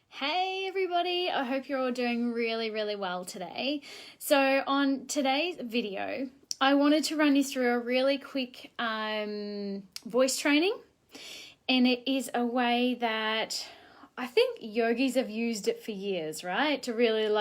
Hey everybody, I hope you're all doing really well today. So on today's video, I wanted to run you through a really quick voice training, and it is a way that I think yogis have used it for years, right? To really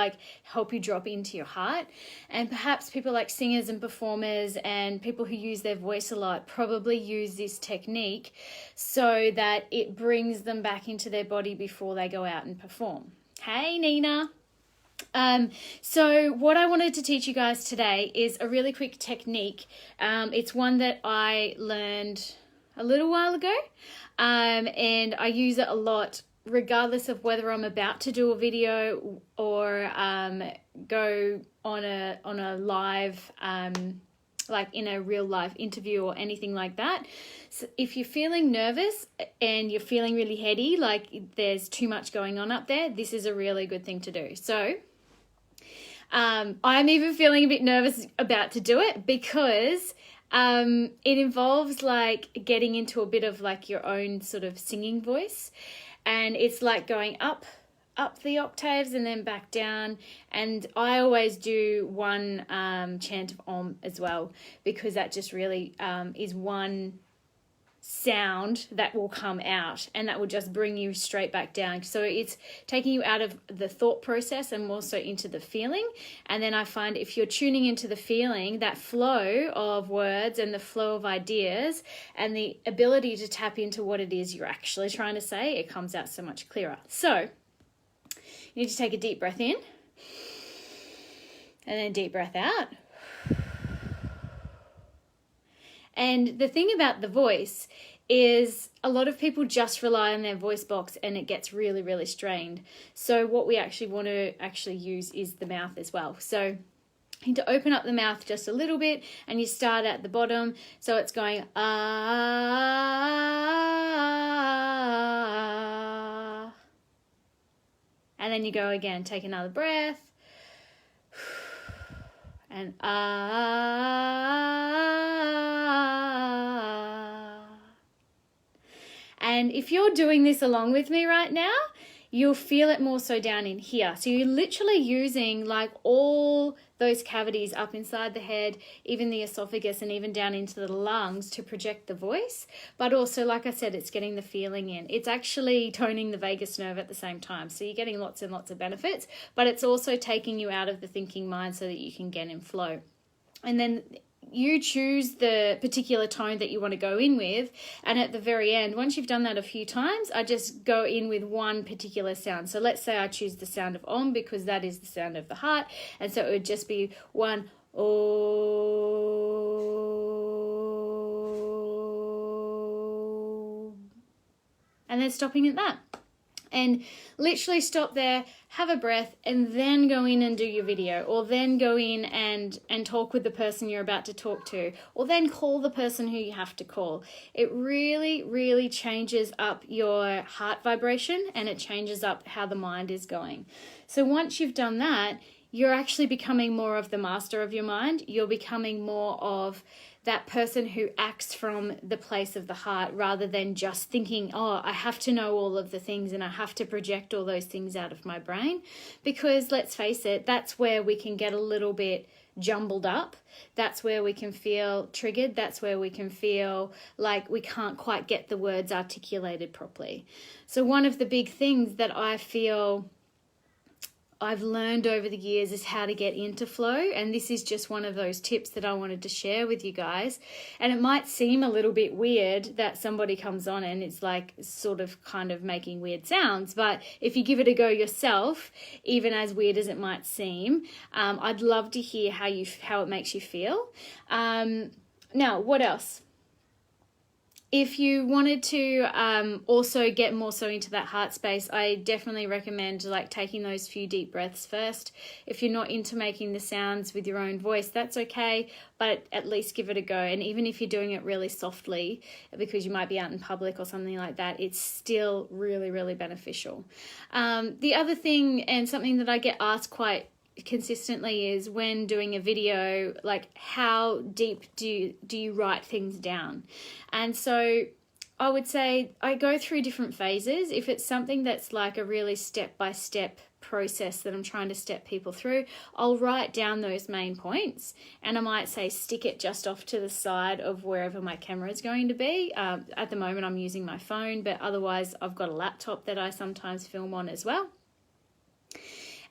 help you drop into your heart. And perhaps people like singers and performers and people who use their voice a lot probably use this technique so that it brings them back into their body before they go out and perform. Hey, Nina. So what I wanted to teach you guys today is a really quick technique. It's one that I learned a little while ago, and I use it a lot regardless of whether I'm about to do a video or go on a live, like in a real live interview or anything like that. So if you're feeling nervous and you're feeling really heady, like there's too much going on up there, this is a really good thing to do. So I'm even feeling a bit nervous about to do it because it involves getting into a bit of your own sort of singing voice. And it's like going up the octaves and then back down. And I always do one chant of Om as well, because that just really is one sound that will come out and that will just bring you straight back down. So it's taking you out of the thought process and also into the feeling. And then I find if you're tuning into the feeling, that flow of words and the flow of ideas and the ability to tap into what it is you're actually trying to say, it comes out so much clearer. So you need to take a deep breath in and then deep breath out. And the thing about the voice is a lot of people just rely on their voice box and it gets really strained. So what we actually want to use is the mouth as well. So you need to open up the mouth just a little bit and you start at the bottom. So it's going ah. And then you go again, take another breath. And And if you're doing this along with me right now, you'll feel it more so down in here. So you're literally using all those cavities up inside the head, even the esophagus and even down into the lungs to project the voice. But also, like I said, it's getting the feeling in. It's actually toning the vagus nerve at the same time. So you're getting lots and lots of benefits, but it's also taking you out of the thinking mind so that you can get in flow. And then you choose the particular tone that you want to go in with, and at the very end, once you've done that a few times, I just go in with one particular sound. So let's say I choose the sound of Om because that is the sound of the heart, and so it would just be one Om, and then stopping at that. And literally stop there, have a breath, and then go in and do your video, or then go in and talk with the person you're about to talk to, or then call the person who you have to call. It really changes up your heart vibration, and it changes up how the mind is going. So once you've done that, you're actually becoming more of the master of your mind. You're becoming more of that person who acts from the place of the heart rather than just thinking, oh, I have to know all of the things and I have to project all those things out of my brain. Because let's face it, that's where we can get a little bit jumbled up. That's where we can feel triggered. That's where we can feel like we can't quite get the words articulated properly. So one of the big things that I feel I've learned over the years is how to get into flow, and this is just one of those tips that I wanted to share with you guys. And it might seem a little bit weird that somebody comes on and it's sort of kind of making weird sounds, but if you give it a go yourself, even as weird as it might seem, I'd love to hear how it makes you feel. Now, what else? If you wanted to also get more so into that heart space, I definitely recommend taking those few deep breaths first. If you're not into making the sounds with your own voice, that's okay, but at least give it a go. And even if you're doing it really softly, because you might be out in public or something like that, it's still really beneficial. The other thing, and something that I get asked quite consistently, is when doing a video, how deep do you write things down? And so I would say I go through different phases. If it's something that's like a really step-by-step process that I'm trying to step people through, I'll write down those main points, and I might say stick it just off to the side of wherever my camera is going to be. At the moment I'm using my phone, but otherwise I've got a laptop that I sometimes film on as well.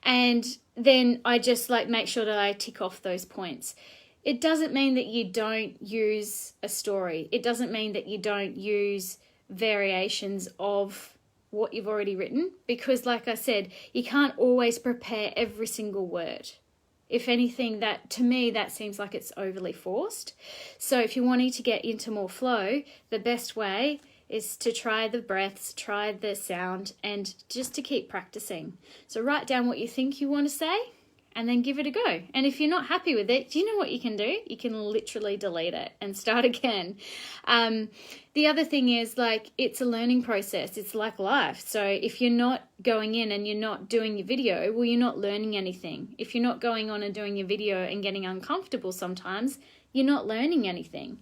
And then I just like make sure that I tick off those points. It doesn't mean that you don't use a story. It doesn't mean that you don't use variations of what you've already written, because like I said, you can't always prepare every single word. If anything, that to me, that seems like it's overly forced. So if you're wanting to get into more flow, the best way is to try the breaths, try the sound, and just to keep practicing. So write down what you think you want to say, and then give it a go. And if you're not happy with it, do you know what you can do? You can literally delete it and start again. The other thing is, like, it's a learning process. It's like life. So if you're not going in and you're not doing your video, well, you're not learning anything. If you're not going on and doing your video and getting uncomfortable sometimes, you're not learning anything.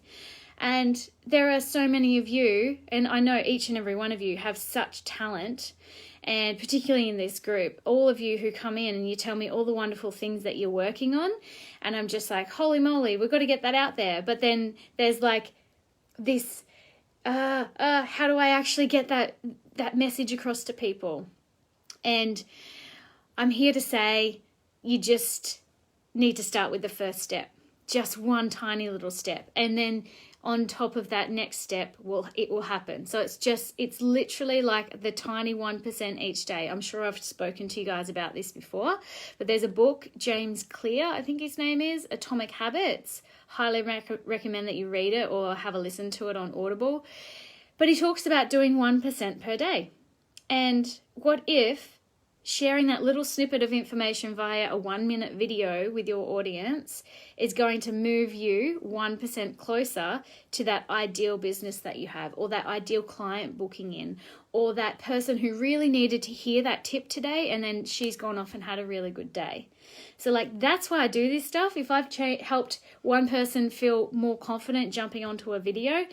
And there are so many of you, and I know each and every one of you have such talent, and particularly in this group, all of you who come in and you tell me all the wonderful things that you're working on, and I'm just like, holy moly, we've got to get that out there. But then there's like this, how do I actually get that message across to people? And I'm here to say, you just need to start with the first step, just one tiny little step, and then on top of that next step it will happen. So it's literally like the tiny 1% each day. I'm sure I've spoken to you guys about this before, but there's a book, James Clear, I think his name is, Atomic Habits. Highly recommend that you read it or have a listen to it on Audible. But he talks about doing 1% per day. And what if sharing that little snippet of information via a 1-minute video with your audience is going to move you 1% closer to that ideal business that you have, or that ideal client booking in, or that person who really needed to hear that tip today and then she's gone off and had a really good day. So like, that's why I do this stuff. If I've helped one person feel more confident jumping onto a video,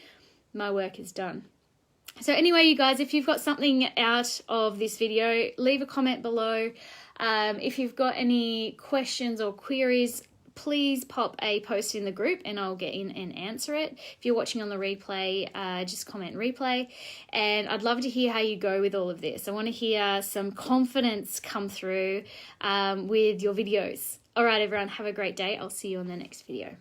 my work is done. So anyway, you guys, if you've got something out of this video, leave a comment below. If you've got any questions or queries, please pop a post in the group and I'll get in and answer it. If you're watching on the replay, just comment replay. And I'd love to hear how you go with all of this. I want to hear some confidence come through with your videos. All right, everyone, have a great day. I'll see you on the next video.